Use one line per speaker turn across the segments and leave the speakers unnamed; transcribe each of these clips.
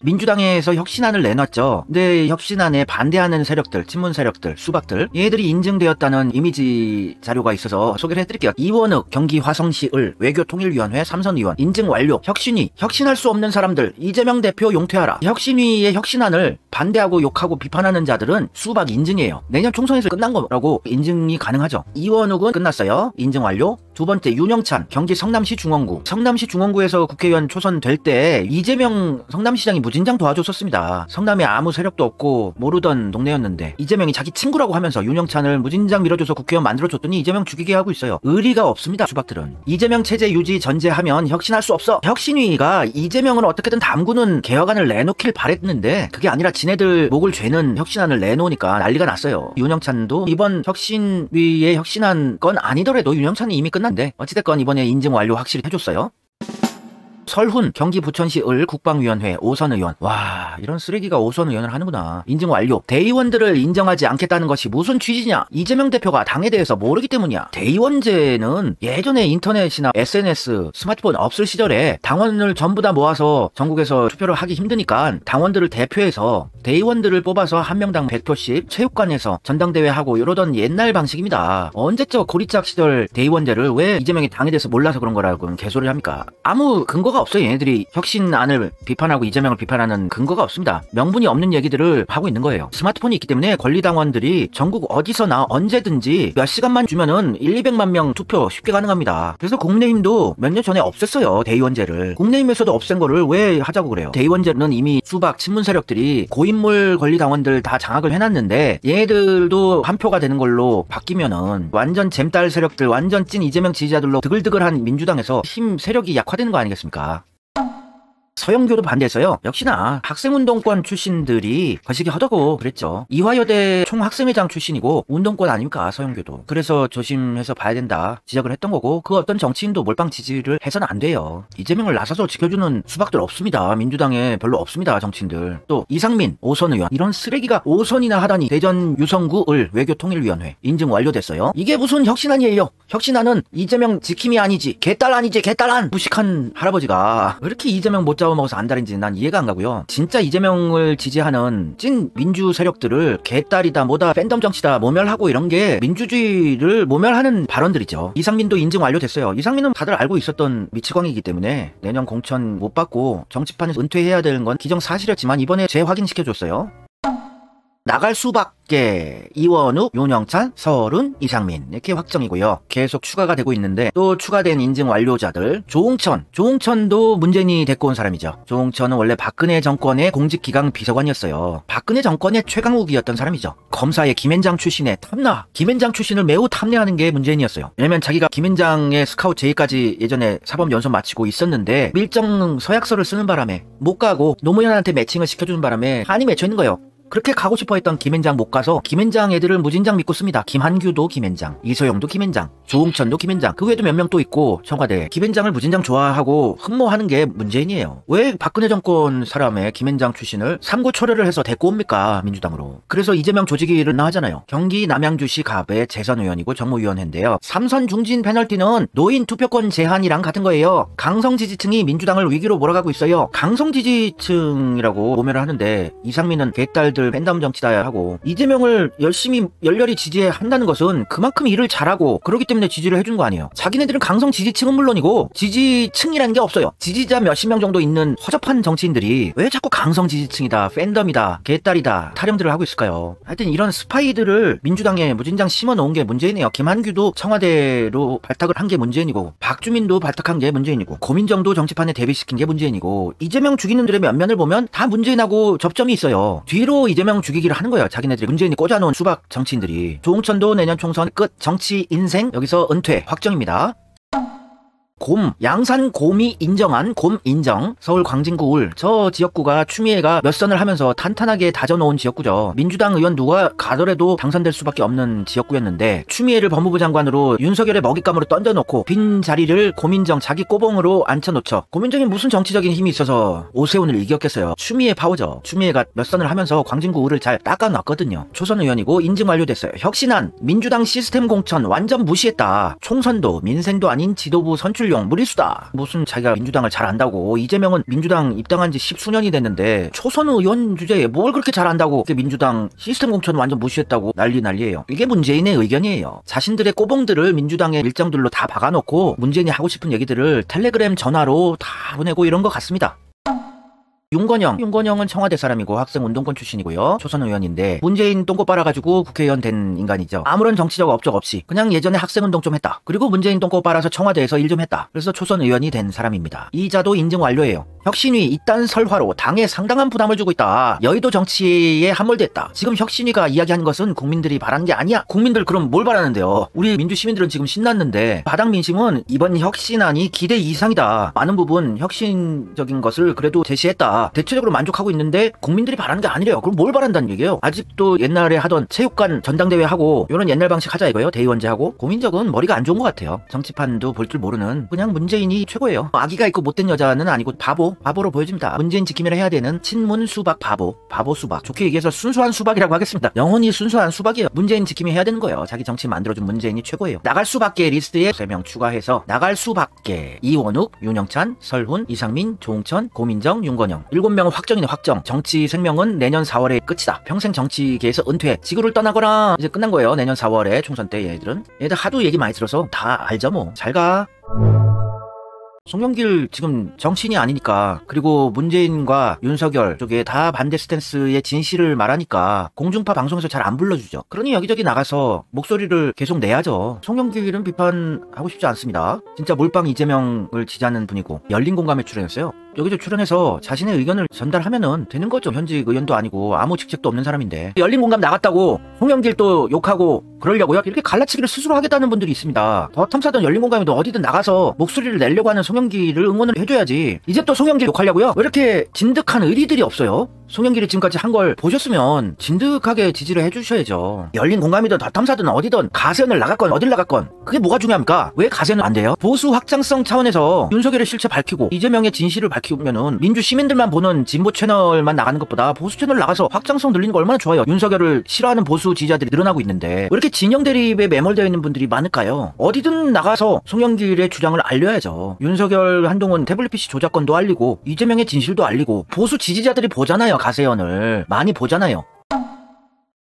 민주당에서 혁신안을 내놨죠. 근데 혁신안에 반대하는 세력들, 친문 세력들, 수박들, 얘들이 인증되었다는 이미지 자료가 있어서 소개를 해드릴게요. 이원욱 경기 화성시을 외교통일위원회 삼선위원 인증 완료. 혁신위, 혁신할 수 없는 사람들 이재명 대표 용퇴하라. 혁신위의 혁신안을 반대하고 욕하고 비판하는 자들은 수박 인증이에요. 내년 총선에서 끝난 거라고 인증이 가능하죠. 이원욱은 끝났어요. 인증 완료. 두 번째 윤영찬 경기 성남시 중원구. 성남시 중원구에서 국회의원 초선될 때 이재명 성남시장이 무진장 도와줬었습니다. 성남에 아무 세력도 없고 모르던 동네였는데 이재명이 자기 친구라고 하면서 윤영찬을 무진장 밀어줘서 국회의원 만들어줬더니 이재명 죽이게 하고 있어요. 의리가 없습니다. 수박들은. 이재명 체제 유지 전제하면 혁신할 수 없어. 혁신위가 이재명을 어떻게든 담그는 개혁안을 내놓길 바랬는데 그게 아니라 지네들 목을 죄는 혁신안을 내놓으니까 난리가 났어요. 윤영찬도 이번 혁신위의 혁신안 건 아니더라도 윤영찬이 이미 끝났는데 어찌됐건 이번에 인증 완료 확실히 해줬어요. 설훈 경기 부천시을 국방위원회 오선 의원. 와, 이런 쓰레기가 오선 의원을 하는구나. 인증 완료. 대의원들을 인정하지 않겠다는 것이 무슨 취지냐? 이재명 대표가 당에 대해서 모르기 때문이야. 대의원제는 예전에 인터넷이나 SNS, 스마트폰 없을 시절에 당원을 전부 다 모아서 전국에서 투표를 하기 힘드니까 당원들을 대표해서 대의원들을 뽑아서 한 명당 100표씩 체육관에서 전당대회 하고 이러던 옛날 방식입니다. 언제적 고리짝 시절 대의원제를 왜 이재명이 당에 대해서 몰라서 그런 거라고 개소리를 합니까? 아무 근거가 없어요. 얘네들이 혁신안을 비판하고 이재명을 비판하는 근거가 없습니다. 명분이 없는 얘기들을 하고 있는 거예요. 스마트폰이 있기 때문에 권리당원들이 전국 어디서나 언제든지 몇 시간만 주면은 200만 명 투표 쉽게 가능합니다. 그래서 국민의힘도 몇 년 전에 없앴어요. 대의원제를. 국민의힘에서도 없앤 거를 왜 하자고 그래요. 대의원제는 이미 수박 친문 세력들이 고인물 권리당원들 다 장악을 해놨는데 얘네들도 한 표가 되는 걸로 바뀌면은 완전 잼딸 세력들, 완전 찐 이재명 지지자들로 드글드글한 민주당에서 힘 세력이 약화되는 거 아니겠습니까? 서영교도 반대했어요. 역시나 학생운동권 출신들이 거시기 하다고 그랬죠. 이화여대 총학생회장 출신이고 운동권 아닙니까 서영교도. 그래서 조심해서 봐야 된다 지적을 했던 거고, 그 어떤 정치인도 몰빵 지지를 해서는 안 돼요. 이재명을 나서서 지켜주는 수박들 없습니다. 민주당에 별로 없습니다. 정치인들. 또 이상민 오선 의원, 이런 쓰레기가 오선이나 하다니. 대전 유성구을 외교통일위원회 인증 완료됐어요. 이게 무슨 혁신안이에요. 혁신안은 이재명 지킴이 아니지, 개딸 아니지, 개딸안. 무식한 할아버지가 왜 이렇게 이재명 못 잡아먹어서 안달인지 난 이해가 안 가고요. 진짜 이재명을 지지하는 찐 민주 세력들을 개딸이다 뭐다 팬덤 정치다 모멸하고 이런 게 민주주의를 모멸하는 발언들이죠. 이상민도 인증 완료됐어요. 이상민은 다들 알고 있었던 미치광이기 때문에 내년 공천 못 받고 정치판에서 은퇴해야 되는 건 기정사실이었지만 이번에 재확인시켜줬어요. 나갈 수밖에. 이원욱, 윤영찬, 설훈, 이상민 이렇게 확정이고요. 계속 추가가 되고 있는데 또 추가된 인증 완료자들. 조응천도 문재인이 데리고 온 사람이죠. 조응천은 원래 박근혜 정권의 공직기강 비서관이었어요. 박근혜 정권의 최강욱이었던 사람이죠. 검사의 김앤장 출신의 탐나. 김앤장 출신을 매우 탐내하는 게 문재인이었어요. 왜냐면 자기가 김앤장의 스카우트 제의까지 예전에 사법연수 마치고 있었는데 밀정 서약서를 쓰는 바람에 못 가고 노무현한테 매칭을 시켜주는 바람에 한이 맺혀 있는 거예요. 그렇게 가고 싶어 했던 김앤장 못 가서 김앤장 애들을 무진장 믿고 씁니다. 김한규도 김앤장, 이소영도 김앤장, 조응천도 김앤장, 그 외에도 몇 명 또 있고 청와대. 김앤장을 무진장 좋아하고 흠모하는 게 문재인이에요. 왜 박근혜 정권 사람의 김앤장 출신을 삼고초려를 해서 데리고 옵니까 민주당으로. 그래서 이재명 조직위를 하잖아요. 경기 남양주시 갑의 재선 의원이고 정무위원회인데요. 삼선 중진 페널티는 노인 투표권 제한이랑 같은 거예요. 강성 지지층이 민주당을 위기로 몰아가고 있어요. 강성 지지층이라고 모멸을 하는데 이상민은 개딸 팬덤 정치다 하고, 이재명을 열심히 열렬히 지지한다는 것은 그만큼 일을 잘하고 그렇기 때문에 지지를 해준 거 아니에요. 자기네들은 강성 지지층은 물론이고 지지층이라는 게 없어요. 지지자 몇십 명 정도 있는 허접한 정치인들이 왜 자꾸 강성 지지층이다, 팬덤이다, 개딸이다 타령들을 하고 있을까요? 하여튼 이런 스파이들을 민주당에 무진장 심어놓은 게 문재인이에요. 김한규도 청와대로 발탁을 한 게 문재인이고, 박주민도 발탁한 게 문재인이고, 고민정도 정치판에 대비시킨 게 문재인이고, 이재명 죽이는 들의 면면을 보면 다 문재인하고 접점이 있어요. 뒤로 이재명 죽이기를 하는 거예요. 자기네들이 문재인이 꽂아놓은 수박 정치인들이. 조응천도 내년 총선 끝. 정치 인생 여기서 은퇴 확정입니다. 곰, 양산 곰이 인정한 곰 인정. 서울 광진구 울. 저 지역구가 추미애가 몇 선을 하면서 탄탄하게 다져놓은 지역구죠. 민주당 의원 누가 가더라도 당선될 수밖에 없는 지역구였는데 추미애를 법무부 장관으로 윤석열의 먹잇감으로 던져놓고 빈 자리를 곰인정 자기 꼬봉으로 앉혀놓죠. 곰인정이 무슨 정치적인 힘이 있어서 오세훈을 이겼겠어요. 추미애 파워죠. 추미애가 몇 선을 하면서 광진구 울을 잘 닦아놨거든요. 초선 의원이고 인증 완료됐어요. 혁신안, 민주당 시스템 공천 완전 무시했다. 총선도 민생도 아닌 지도부 선출 연출용 무리수다. 무슨 자기가 민주당을 잘 안다고. 이재명은 민주당 입당한 지 10수년이 됐는데 초선 의원 주제에 뭘 그렇게 잘 안다고 민주당 시스템 공천 완전 무시했다고 난리예요. 이게 문재인의 의견이에요. 자신들의 꼬봉들을 민주당의 일정들로 다 박아놓고 문재인이 하고 싶은 얘기들을 텔레그램 전화로 다 보내고 이런 것 같습니다. 윤건영은 청와대 사람이고 학생운동권 출신이고요. 초선 의원인데 문재인 똥꼬 빨아가지고 국회의원 된 인간이죠. 아무런 정치적 업적 없이 그냥 예전에 학생운동 좀 했다. 그리고 문재인 똥꼬 빨아서 청와대에서 일 좀 했다. 그래서 초선 의원이 된 사람입니다. 이자도 인증 완료예요. 혁신위 이딴 설화로 당에 상당한 부담을 주고 있다. 여의도 정치에 함몰됐다. 지금 혁신위가 이야기하는 것은 국민들이 바라는 게 아니야. 국민들 그럼 뭘 바라는데요? 우리 민주시민들은 지금 신났는데 바닥 민심은 이번 혁신안이 기대 이상이다. 많은 부분 혁신적인 것을 그래도 제시했다. 대체적으로 만족하고 있는데 국민들이 바라는 게 아니래요. 그럼 뭘 바란다는 얘기예요? 아직도 옛날에 하던 체육관 전당대회 하고 이런 옛날 방식 하자 이거예요. 대의원제 하고. 고민적은 머리가 안 좋은 것 같아요. 정치판도 볼 줄 모르는 그냥 문재인이 최고예요. 아기가 있고 못된 여자는 아니고 바보로 보여집니다. 문재인 지킴이라 해야 되는 친문 수박 바보 수박. 좋게 얘기해서 순수한 수박이라고 하겠습니다. 영혼이 순수한 수박이에요. 문재인 지킴이 해야 되는 거예요. 자기 정치 만들어준 문재인이 최고예요. 나갈 수밖에 리스트에 3명 추가해서 나갈 수밖에 이원욱, 윤영찬, 설훈, 이상민, 조홍천, 고민정, 윤건영 7명은 확정이네. 확정. 정치 생명은 내년 4월에 끝이다. 평생 정치계에서 은퇴. 지구를 떠나거나 이제 끝난 거예요. 내년 4월에 총선 때 얘들 하도 얘기 많이 들어서 다 알죠 뭐. 잘 가. 송영길 지금 정치인이 아니니까, 그리고 문재인과 윤석열 쪽에 다 반대 스탠스의 진실을 말하니까 공중파 방송에서 잘 안 불러주죠. 그러니 여기저기 나가서 목소리를 계속 내야죠. 송영길은 비판하고 싶지 않습니다. 진짜 몰빵 이재명을 지지하는 분이고 열린 공감에 출연했어요. 여기서 출연해서 자신의 의견을 전달하면은 되는 거죠. 현직 의원도 아니고 아무 직책도 없는 사람인데 열린 공감 나갔다고 송영길 또 욕하고 그러려고요? 이렇게 갈라치기를 스스로 하겠다는 분들이 있습니다. 더 탐사든 열린 공감에도 어디든 나가서 목소리를 내려고 하는 송영길을 응원을 해줘야지. 이제 또 송영길 욕하려고요? 왜 이렇게 진득한 의리들이 없어요? 송영길이 지금까지 한 걸 보셨으면 진득하게 지지를 해주셔야죠. 열린 공감이든 더 탐사든 어디든 가세연을 나갔건 어딜 나갔건 그게 뭐가 중요합니까? 왜 가세연은 안 돼요? 보수 확장성 차원에서 윤석열의 실체 밝히고 이재명의 진실을 밝히면은 민주 시민들만 보는 진보 채널만 나가는 것보다 보수 채널 나가서 확장성 늘리는 거 얼마나 좋아요. 윤석열을 싫어하는 보수 지지자들이 늘어나고 있는데 왜 이렇게 진영 대립에 매몰되어 있는 분들이 많을까요? 어디든 나가서 송영길의 주장을 알려야죠. 윤석열 한동훈 태블릿 PC 조작건도 알리고 이재명의 진실도 알리고 보수 지지자들이 보잖아요. 가세연을 많이 보잖아요.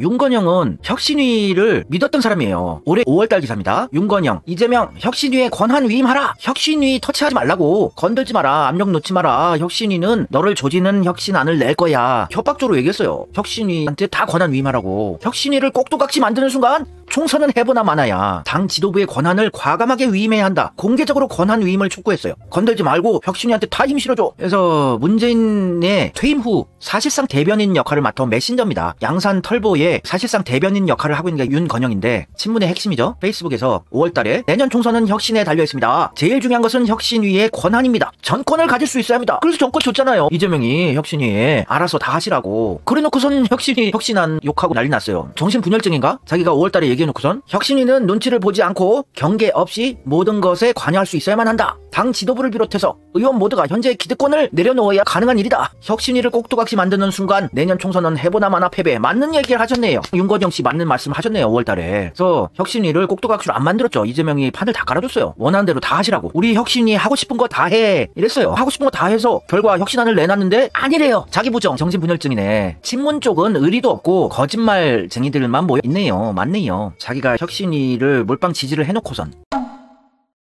윤건영은 혁신위를 믿었던 사람이에요. 올해 5월달 기사입니다. 윤건영, 이재명 혁신위에 권한 위임하라. 혁신위 터치하지 말라고. 건들지 마라. 압력 놓지 마라. 혁신위는 너를 조지는 혁신안을 낼 거야. 협박적으로 얘기했어요. 혁신위한테 다 권한 위임하라고. 혁신위를 꼭두각시 만드는 순간 총선은 해보나 마나야. 당 지도부의 권한을 과감하게 위임해야 한다. 공개적으로 권한 위임을 촉구했어요. 건들지 말고 혁신위한테 다 힘 실어줘. 그래서 문재인의 퇴임 후 사실상 대변인 역할을 맡아온 메신저입니다. 양산 털보에 사실상 대변인 역할을 하고 있는 게 윤건영인데 친문의 핵심이죠. 페이스북에서 5월달에 내년 총선은 혁신에 달려있습니다. 제일 중요한 것은 혁신위의 권한입니다. 전권을 가질 수 있어야 합니다. 그래서 전권 줬잖아요. 이재명이 혁신위에 알아서 다 하시라고. 그래놓고선 혁신안 욕하고 난리 났어요. 정신분열증인가? 자기가 5월달에 얘기해놓고선 혁신위는 눈치를 보지 않고 경계 없이 모든 것에 관여할 수 있어야만 한다. 당 지도부를 비롯해서 의원 모두가 현재 기득권을 내려놓아야 가능한 일이다. 혁신위를 꼭두각시 만드는 순간 내년 총선은 해보나 마나 패배. 맞는 얘기를 하셨네요. 윤건영 씨 맞는 말씀 하셨네요. 5월달에. 그래서 혁신위를 꼭두각시로 안 만들었죠. 이재명이 판을 다 깔아줬어요. 원하는 대로 다 하시라고. 우리 혁신위 하고 싶은 거 다 해. 이랬어요. 하고 싶은 거 다 해서 결과 혁신안을 내놨는데 아니래요. 자기 부정. 정신분열증이네. 친문 쪽은 의리도 없고 거짓말쟁이들만 모여있네요. 맞네요. 자기가 혁신위를 몰빵 지지를 해놓고선.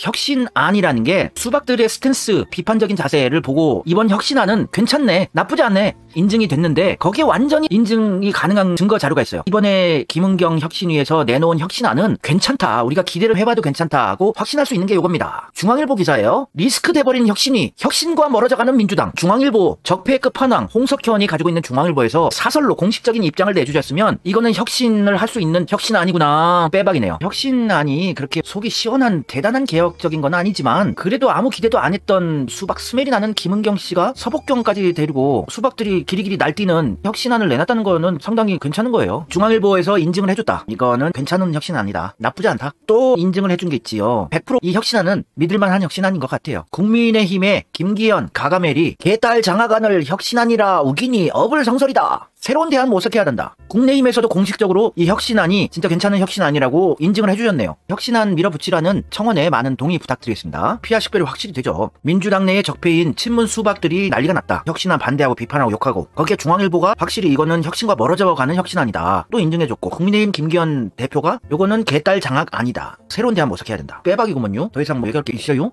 혁신안이라는 게 수박들의 스탠스, 비판적인 자세를 보고 이번 혁신안은 괜찮네, 나쁘지 않네 인증이 됐는데 거기에 완전히 인증이 가능한 증거 자료가 있어요. 이번에 김은경 혁신위에서 내놓은 혁신안은 괜찮다, 우리가 기대를 해봐도 괜찮다 하고 확신할 수 있는 게 이겁니다. 중앙일보 기사예요. 리스크 돼버린 혁신위, 혁신과 멀어져가는 민주당. 중앙일보 적폐의 끝판왕 홍석현이 가지고 있는 중앙일보에서 사설로 공식적인 입장을 내주셨으면 이거는 혁신을 할 수 있는 혁신안이구나, 빼박이네요. 혁신안이 그렇게 속이 시원한 대단한 개혁적인 건 아니지만 그래도 아무 기대도 안 했던 수박 스멜이 나는 김은경 씨가 서복경까지 데리고 수박들이 길이길이 날뛰는 혁신안을 내놨다는 거는 상당히 괜찮은 거예요. 중앙일보에서 인증을 해줬다. 이거는 괜찮은 혁신안이다. 나쁘지 않다. 또 인증을 해준 게 있지요. 100% 이 혁신안은 믿을만한 혁신안인 것 같아요. 국민의힘의 김기현, 가가멜이 개딸 장하관을 혁신안이라 우기니 어불성설이다. 새로운 대안 모색해야 된다. 국내임에서도 공식적으로 이 혁신안이 진짜 괜찮은 혁신안이라고 인증을 해주셨네요. 혁신안 밀어붙이라는 청원에 많은 동의 부탁드리겠습니다. 피하 식별이 확실히 되죠. 민주당 내의 적폐인 친문 수박들이 난리가 났다. 혁신안 반대하고 비판하고 욕하고, 거기에 중앙일보가 확실히 이거는 혁신과 멀어져 가는 혁신안이다 또 인증해줬고, 국민의힘 김기현 대표가 요거는 개딸 장악 아니다. 새로운 대안 모색해야 된다. 빼박이구먼요. 더 이상 뭐 얘기할 게 있어요?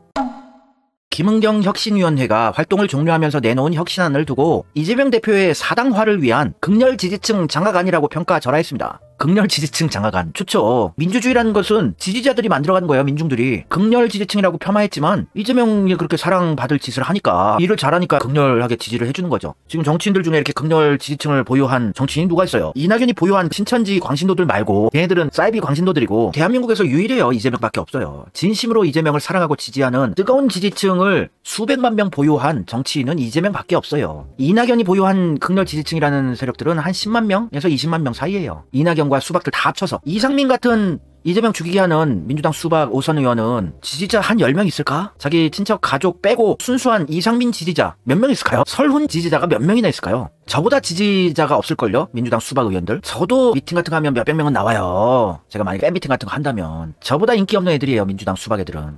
김은경 혁신위원회가 활동을 종료하면서 내놓은 혁신안을 두고 이재명 대표의 사당화를 위한 극렬 지지층 장악안이라고 평가절하했습니다. 극렬 지지층 장악안 좋죠. 민주주의라는 것은 지지자들이 만들어가는 거예요. 민중들이. 극렬 지지층이라고 폄하했지만 이재명이 그렇게 사랑받을 짓을 하니까, 일을 잘하니까 극렬하게 지지를 해주는 거죠. 지금 정치인들 중에 이렇게 극렬 지지층을 보유한 정치인이 누가 있어요? 이낙연이 보유한 신천지 광신도들 말고 걔네들은 사이비 광신도들이고, 대한민국에서 유일해요. 이재명밖에 없어요. 진심으로 이재명을 사랑하고 지지하는 뜨거운 지지층을 수백만 명 보유한 정치인은 이재명밖에 없어요. 이낙연이 보유한 극렬 지지층이라는 세력들은 한 10만 명에서 20만 명 사이예요. 이낙연과 수박들 다 합쳐서. 이상민 같은 이재명 죽이게 하는 민주당 수박 5선 의원은 지지자 한 10명 있을까? 자기 친척 가족 빼고 순수한 이상민 지지자 몇 명 있을까요? 설훈 지지자가 몇 명이나 있을까요? 저보다 지지자가 없을걸요? 민주당 수박 의원들. 저도 미팅 같은 거 하면 몇백 명은 나와요. 제가 만약에 팬미팅 같은 거 한다면. 저보다 인기 없는 애들이에요, 민주당 수박 애들은.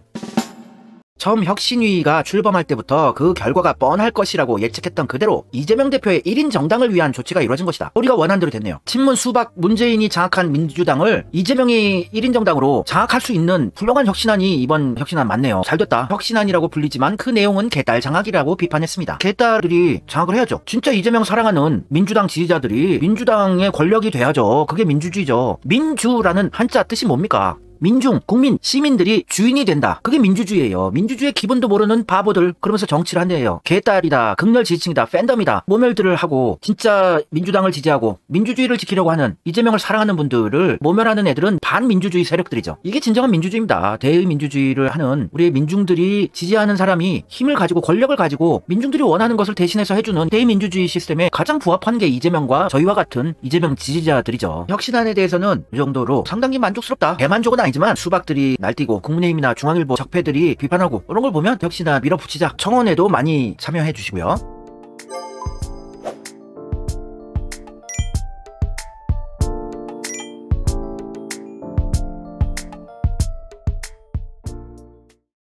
처음 혁신위가 출범할 때부터 그 결과가 뻔할 것이라고 예측했던 그대로 이재명 대표의 1인 정당을 위한 조치가 이루어진 것이다. 우리가 원한 대로 됐네요. 친문 수박 문재인이 장악한 민주당을 이재명이 1인 정당으로 장악할 수 있는 훌륭한 혁신안이 이번 혁신안 맞네요. 잘됐다. 혁신안이라고 불리지만 그 내용은 개딸 장악이라고 비판했습니다. 개딸들이 장악을 해야죠. 진짜 이재명 사랑하는 민주당 지지자들이 민주당의 권력이 돼야죠. 그게 민주주의죠. 민주라는 한자 뜻이 뭡니까? 민중, 국민, 시민들이 주인이 된다. 그게 민주주의예요. 민주주의의 기본도 모르는 바보들, 그러면서 정치를 한대요. 개딸이다, 극렬 지지층이다, 팬덤이다, 모멸들을 하고 진짜 민주당을 지지하고 민주주의를 지키려고 하는, 이재명을 사랑하는 분들을 모멸하는 애들은 반민주주의 세력들이죠. 이게 진정한 민주주의입니다. 대의민주주의를 하는 우리 민중들이 지지하는 사람이 힘을 가지고 권력을 가지고 민중들이 원하는 것을 대신해서 해주는 대의민주주의 시스템에 가장 부합한 게 이재명과 저희와 같은 이재명 지지자들이죠. 혁신안에 대해서는 이 정도로 상당히 만족스럽다. 대만족은 아니지만 수박들이 날뛰고 국민의힘이나 중앙일보 적폐들이 비판하고 이런 걸 보면 혁신안 밀어붙이자 청원에도 많이 참여해 주시고요.